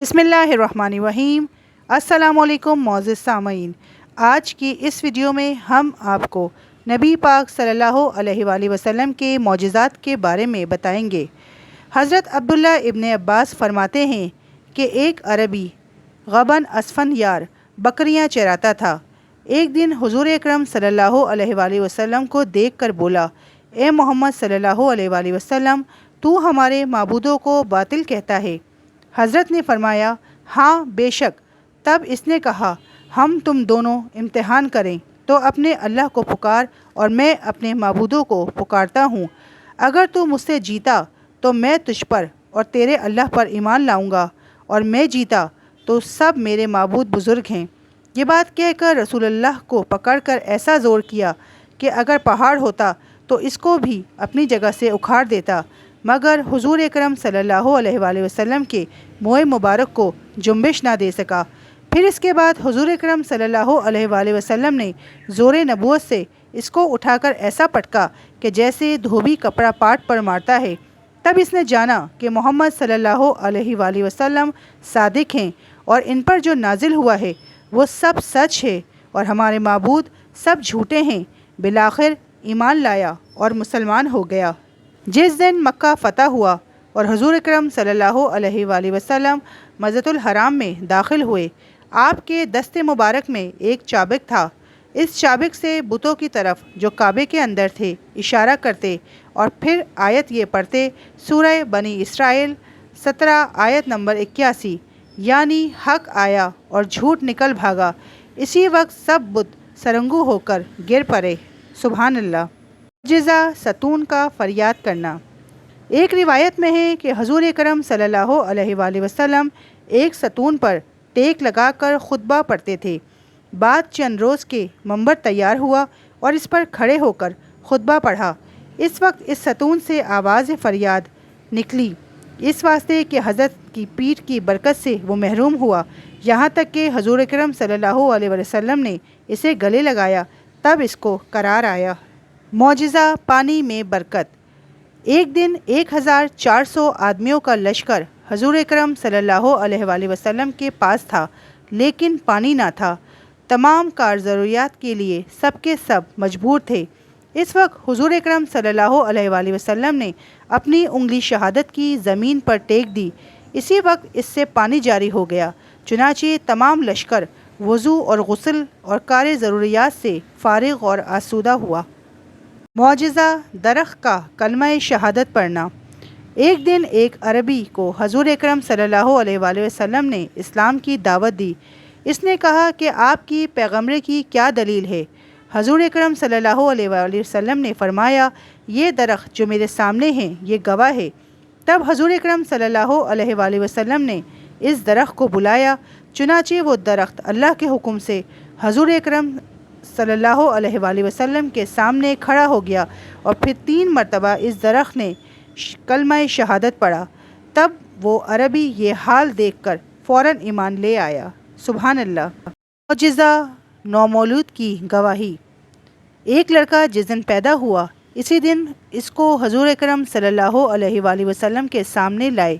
بسم اللہ الرحمن الرحیم۔ السلام علیکم معزز سامعین، آج کی اس ویڈیو میں ہم آپ کو نبی پاک صلی اللہ علیہ وآلہ وسلم کے معجزات کے بارے میں بتائیں گے۔ حضرت عبداللہ ابن عباس فرماتے ہیں کہ ایک عربی غبن اسفن یار بکریاں چراتا تھا۔ ایک دن حضور اکرم صلی اللہ علیہ وآلہ وسلم کو دیکھ کر بولا، اے محمد صلی اللہ علیہ وآلہ وسلم، تو ہمارے معبودوں کو باطل کہتا ہے؟ حضرت نے فرمایا، ہاں بے شک۔ تب اس نے کہا، ہم تم دونوں امتحان کریں تو اپنے اللہ کو پکار اور میں اپنے معبودوں کو پکارتا ہوں۔ اگر تو مجھ سے جیتا تو میں تجھ پر اور تیرے اللہ پر ایمان لاؤں گا، اور میں جیتا تو سب میرے معبود بزرگ ہیں۔ یہ بات کہہ کر رسول اللہ کو پکڑ کر ایسا زور کیا کہ اگر پہاڑ ہوتا تو اس کو بھی اپنی جگہ سے اکھاڑ دیتا، مگر حضور اکرم صلی اللہ علیہ وآلہ وسلم کے منہ مبارک کو جنبش نہ دے سکا۔ پھر اس کے بعد حضور اکرم صلی اللہ علیہ وآلہ وسلم نے زور نبوت سے اس کو اٹھا کر ایسا پٹکا کہ جیسے دھوبی کپڑا پاٹ پر مارتا ہے۔ تب اس نے جانا کہ محمد صلی اللہ علیہ وآلہ وسلم صادق ہیں اور ان پر جو نازل ہوا ہے وہ سب سچ ہے، اور ہمارے معبود سب جھوٹے ہیں۔ بالآخر ایمان لایا اور مسلمان ہو گیا۔ جس دن مکہ فتح ہوا اور حضور اکرم صلی اللہ علیہ وآلہ وسلم مسجد الحرام میں داخل ہوئے، آپ کے دست مبارک میں ایک چابک تھا۔ اس چابک سے بتوں کی طرف جو کعبے کے اندر تھے اشارہ کرتے اور پھر آیت یہ پڑھتے، سورہ بنی اسرائیل 17 آیت نمبر 81، یعنی حق آیا اور جھوٹ نکل بھاگا۔ اسی وقت سب بت سرنگو ہو کر گر پڑے۔ سبحان اللہ۔ معجزہ ستون کا فریاد کرنا۔ ایک روایت میں ہے کہ حضور اکرم صلی اللہ علیہ وآلہ وسلم ایک ستون پر ٹیک لگا کر خطبہ پڑھتے تھے۔ بعد چند روز کے منبر تیار ہوا اور اس پر کھڑے ہو کر خطبہ پڑھا۔ اس وقت اس ستون سے آواز فریاد نکلی، اس واسطے کہ حضرت کی پیٹھ کی برکت سے وہ محروم ہوا، یہاں تک کہ حضور اکرم صلی اللہ علیہ وسلم نے اسے گلے لگایا، تب اس کو قرار آیا۔ معجزہ پانی میں برکت۔ ایک دن 1400 آدمیوں کا لشکر حضور اکرم صلی اللہ علیہ وآلہ وسلم کے پاس تھا، لیکن پانی نہ تھا۔ تمام کار ضروریات کے لیے سب کے سب مجبور تھے۔ اس وقت حضور اکرم صلی اللہ علیہ وآلہ وسلم نے اپنی انگلی شہادت کی زمین پر ٹیک دی۔ اسی وقت اس سے پانی جاری ہو گیا، چنانچہ تمام لشکر وضو اور غسل اور کار ضروریات سے فارغ اور آسودہ ہوا۔ معجزہ درخت کا کلمہ شہادت پڑھنا۔ ایک دن ایک عربی کو حضور اکرم صلی اللہ علیہ وآلہ وسلم نے اسلام کی دعوت دی۔ اس نے کہا کہ آپ کی پیغمبری کی کیا دلیل ہے؟ حضور اکرم صلی اللہ علیہ وآلہ وسلم نے فرمایا، یہ درخت جو میرے سامنے ہیں یہ گواہ ہے۔ تب حضور اکرم صلی اللہ علیہ وآلہ وسلم نے اس درخت کو بلایا، چنانچہ وہ درخت اللہ کے حکم سے حضور اکرم صلی اللہ علیہ وآلہ وسلم کے سامنے کھڑا ہو گیا، اور پھر 3 مرتبہ اس درخت نے کلمہ شہادت پڑھا۔ تب وہ عربی یہ حال دیکھ کر فوراً ایمان لے آیا۔ سبحان اللہ۔ معجزہ نومولود کی گواہی۔ ایک لڑکا جس دن پیدا ہوا، اسی دن اس کو حضور اکرم صلی اللہ علیہ وآلہ وسلم کے سامنے لائے۔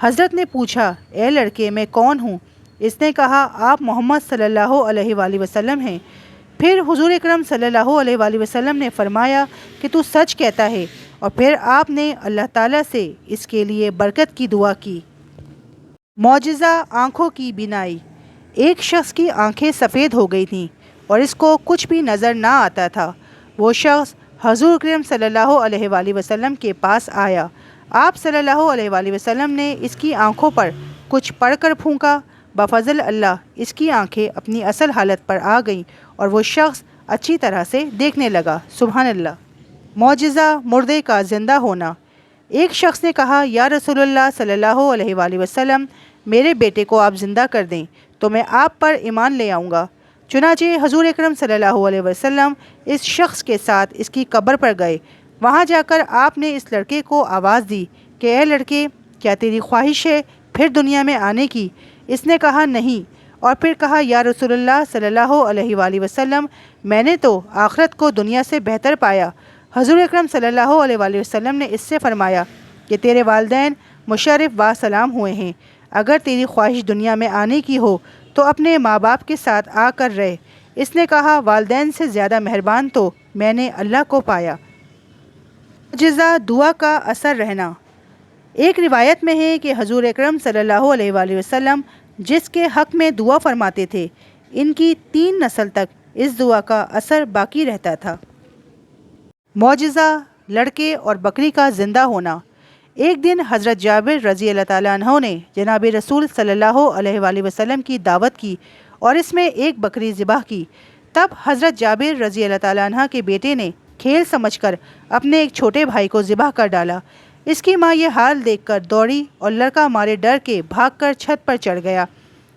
حضرت نے پوچھا، اے لڑکے، میں کون ہوں؟ اس نے کہا، آپ محمد صلی اللہ علیہ وآلہ وسلم ہیں۔ پھر حضور اکرم صلی اللہ علیہ وآلہ وسلم نے فرمایا کہ تو سچ کہتا ہے، اور پھر آپ نے اللہ تعالیٰ سے اس کے لیے برکت کی دعا کی۔ معجزہ آنکھوں کی بینائی۔ ایک شخص کی آنکھیں سفید ہو گئی تھیں اور اس کو کچھ بھی نظر نہ آتا تھا۔ وہ شخص حضور اکرم صلی اللہ علیہ وآلہ وسلم کے پاس آیا۔ آپ صلی اللہ علیہ وآلہ وسلم نے اس کی آنکھوں پر کچھ پڑھ کر پھونکا۔ بفضل اللہ اس کی آنکھیں اپنی اصل حالت پر آ گئیں اور وہ شخص اچھی طرح سے دیکھنے لگا۔ سبحان اللہ۔ معجزہ مردے کا زندہ ہونا۔ ایک شخص نے کہا، یا رسول اللہ صلی اللہ علیہ وآلہ وسلم، میرے بیٹے کو آپ زندہ کر دیں تو میں آپ پر ایمان لے آؤں گا۔ چنانچہ حضور اکرم صلی اللہ علیہ وسلم اس شخص کے ساتھ اس کی قبر پر گئے۔ وہاں جا کر آپ نے اس لڑکے کو آواز دی کہ اے لڑکے، کیا تیری خواہش ہے پھر دنیا میں آنے کی؟ اس نے کہا، نہیں، اور پھر کہا، یا رسول اللہ صلی اللہ علیہ وآلہ وسلم، میں نے تو آخرت کو دنیا سے بہتر پایا۔ حضور اکرم صلی اللہ علیہ وآلہ وسلم نے اس سے فرمایا کہ تیرے والدین مشرف و سلام ہوئے ہیں۔ اگر تیری خواہش دنیا میں آنے کی ہو تو اپنے ماں باپ کے ساتھ آ کر رہ۔ اس نے کہا، والدین سے زیادہ مہربان تو میں نے اللہ کو پایا۔ معجزہ دعا کا اثر رہنا۔ ایک روایت میں ہے کہ حضور اکرم صلی اللہ علیہ وآلہ وسلم جس کے حق میں دعا فرماتے تھے، ان کی 3 نسل تک اس دعا کا اثر باقی رہتا تھا۔ معجزہ لڑکے اور بکری کا زندہ ہونا۔ ایک دن حضرت جابر رضی اللہ تعالیٰ عنہ نے جناب رسول صلی اللہ علیہ وآلہ وسلم کی دعوت کی اور اس میں ایک بکری ذبح کی۔ تب حضرت جابر رضی اللہ تعالیٰ عنہ کے بیٹے نے کھیل سمجھ کر اپنے ایک چھوٹے بھائی کو ذبح کر ڈالا۔ اس کی ماں یہ حال دیکھ کر دوڑی اور لڑکا مارے ڈر کے بھاگ کر چھت پر چڑھ گیا،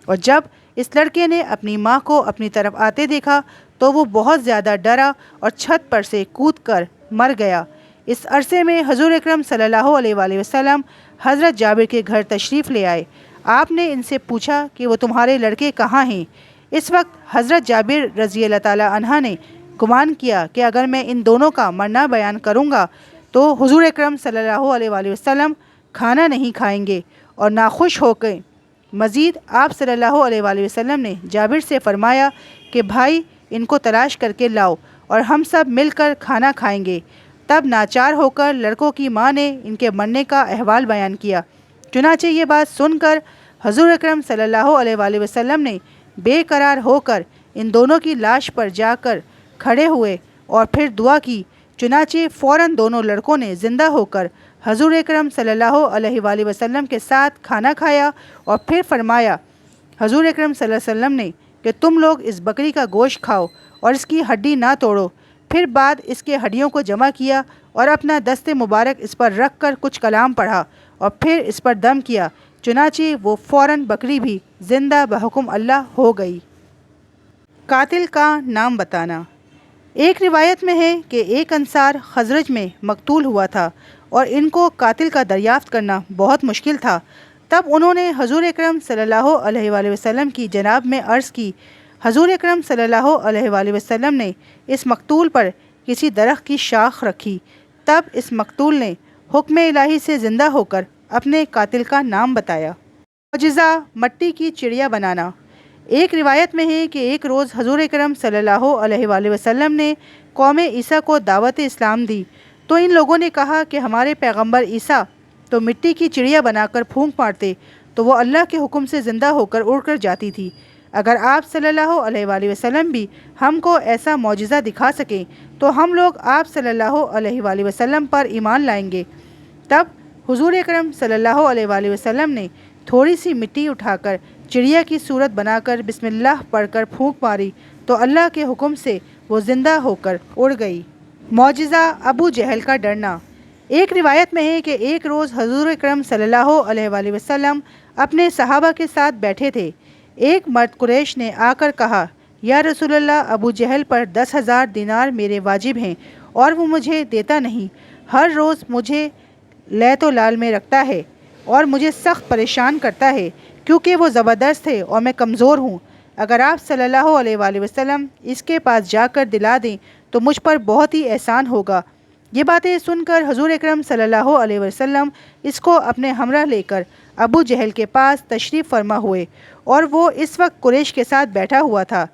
اور جب اس لڑکے نے اپنی ماں کو اپنی طرف آتے دیکھا تو وہ بہت زیادہ ڈرا اور چھت پر سے کود کر مر گیا۔ اس عرصے میں حضور اکرم صلی اللہ علیہ وآلہ وسلم حضرت جابر کے گھر تشریف لے آئے۔ آپ نے ان سے پوچھا کہ وہ تمہارے لڑکے کہاں ہیں؟ اس وقت حضرت جابر رضی اللہ تعالیٰ عنہ نے گمان کیا کہ اگر میں ان دونوں کا مرنا بیان کروں گا تو حضور اکرم صلی اللہ علیہ وآلہ وسلم کھانا نہیں کھائیں گے اور ناخوش ہو گئے۔ مزید آپ صلی اللہ علیہ وآلہ وسلم نے جابر سے فرمایا کہ بھائی ان کو تلاش کر کے لاؤ اور ہم سب مل کر کھانا کھائیں گے۔ تب ناچار ہو کر لڑکوں کی ماں نے ان کے مرنے کا احوال بیان کیا۔ چنانچہ یہ بات سن کر حضور اکرم صلی اللہ علیہ وآلہ وسلم نے بے قرار ہو کر ان دونوں کی لاش پر جا کر کھڑے ہوئے اور پھر دعا کی۔ چنانچہ فوراً دونوں لڑکوں نے زندہ ہو کر حضور اکرم صلی اللہ علیہ وآلہ وسلم کے ساتھ کھانا کھایا اور پھر فرمایا حضور اکرم صلی اللہ علیہ وسلم نے کہ تم لوگ اس بکری کا گوشت کھاؤ اور اس کی ہڈی نہ توڑو۔ پھر بعد اس کے ہڈیوں کو جمع کیا اور اپنا دست مبارک اس پر رکھ کر کچھ کلام پڑھا اور پھر اس پر دم کیا۔ چنانچہ وہ فوراً بکری بھی زندہ بحکم اللہ ہو گئی۔ قاتل کا نام بتانا۔ ایک روایت میں ہے کہ ایک انصار خزرج میں مقتول ہوا تھا اور ان کو قاتل کا دریافت کرنا بہت مشکل تھا۔ تب انہوں نے حضور اکرم صلی اللہ علیہ وآلہ وسلم کی جناب میں عرض کی۔ حضور اکرم صلی اللہ علیہ وآلہ وسلم نے اس مقتول پر کسی درخت کی شاخ رکھی۔ تب اس مقتول نے حکم الہی سے زندہ ہو کر اپنے قاتل کا نام بتایا۔ معجزہ مٹی کی چڑیا بنانا۔ ایک روایت میں ہے کہ ایک روز حضور اکرم صلی اللہ علیہ وآلہ وسلم نے قوم عیسیٰ کو دعوت اسلام دی تو ان لوگوں نے کہا کہ ہمارے پیغمبر عیسیٰ تو مٹی کی چڑیا بنا کر پھونک مارتے تو وہ اللہ کے حکم سے زندہ ہو کر اڑ کر جاتی تھی۔ اگر آپ صلی اللہ علیہ وآلہ وسلم بھی ہم کو ایسا معجزہ دکھا سکیں تو ہم لوگ آپ صلی اللہ علیہ وآلہ وسلم پر ایمان لائیں گے۔ تب حضور اکرم صلی اللہ علیہ وآلہ وسلم نے تھوڑی سی مٹی اٹھا کر چڑیا کی صورت بنا کر بسم اللہ پڑھ کر پھونک ماری تو اللہ کے حکم سے وہ زندہ ہو کر اڑ گئی۔ معجزہ ابو جہل کا ڈرنا۔ ایک روایت میں ہے کہ ایک روز حضور اکرم صلی اللہ علیہ وآلہ وسلم اپنے صحابہ کے ساتھ بیٹھے تھے۔ ایک مرد قریش نے آ کر کہا، یا رسول اللہ، ابو جہل پر 10,000 دینار میرے واجب ہیں اور وہ مجھے دیتا نہیں، ہر روز مجھے لیت و لال میں رکھتا ہے اور مجھے سخت پریشان کرتا ہے کیونکہ وہ زبردست ہے اور میں کمزور ہوں۔ اگر آپ صلی اللہ علیہ وآلہ وسلم اس کے پاس جا کر دلا دیں تو مجھ پر بہت ہی احسان ہوگا۔ یہ باتیں سن کر حضور اکرم صلی اللہ علیہ وسلم اس کو اپنے ہمراہ لے کر ابو جہل کے پاس تشریف فرما ہوئے اور وہ اس وقت قریش کے ساتھ بیٹھا ہوا تھا۔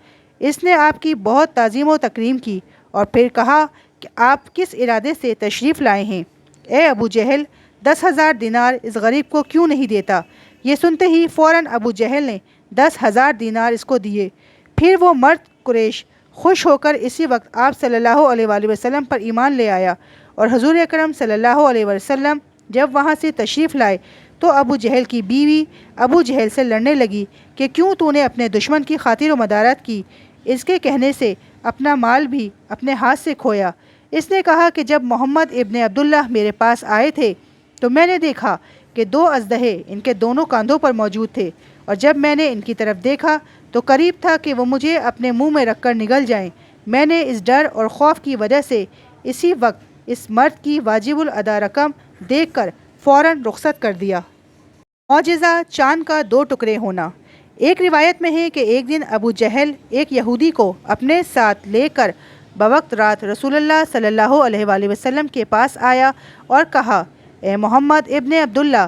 اس نے آپ کی بہت تعظیم و تکریم کی اور پھر کہا کہ آپ کس ارادے سے تشریف لائے ہیں؟ اے ابو جہل، 10,000 دینار اس غریب کو کیوں نہیں دیتا؟ یہ سنتے ہی فوراً ابو جہل نے 10,000 دینار اس کو دیے۔ پھر وہ مرد قریش خوش ہو کر اسی وقت آپ صلی اللہ علیہ وآلہ وسلم پر ایمان لے آیا، اور حضور اکرم صلی اللہ علیہ وسلم جب وہاں سے تشریف لائے تو ابو جہل کی بیوی ابو جہل سے لڑنے لگی کہ کیوں تو نے اپنے دشمن کی خاطر و مدارت کی؟ اس کے کہنے سے اپنا مال بھی اپنے ہاتھ سے کھویا۔ اس نے کہا کہ جب محمد ابن عبداللہ میرے پاس آئے تھے تو میں نے دیکھا کہ 2 اژدہے ان کے دونوں کاندھوں پر موجود تھے، اور جب میں نے ان کی طرف دیکھا تو قریب تھا کہ وہ مجھے اپنے منہ میں رکھ کر نگل جائیں۔ میں نے اس ڈر اور خوف کی وجہ سے اسی وقت اس مرد کی واجب الادا رقم دیکھ کر فوراً رخصت کر دیا۔ معجزہ چاند کا 2 ٹکڑے ہونا۔ ایک روایت میں ہے کہ ایک دن ابو جہل ایک یہودی کو اپنے ساتھ لے کر بوقت رات رسول اللہ صلی اللہ علیہ وآلہ وسلم کے پاس آیا اور کہا، اے محمد ابن عبداللہ،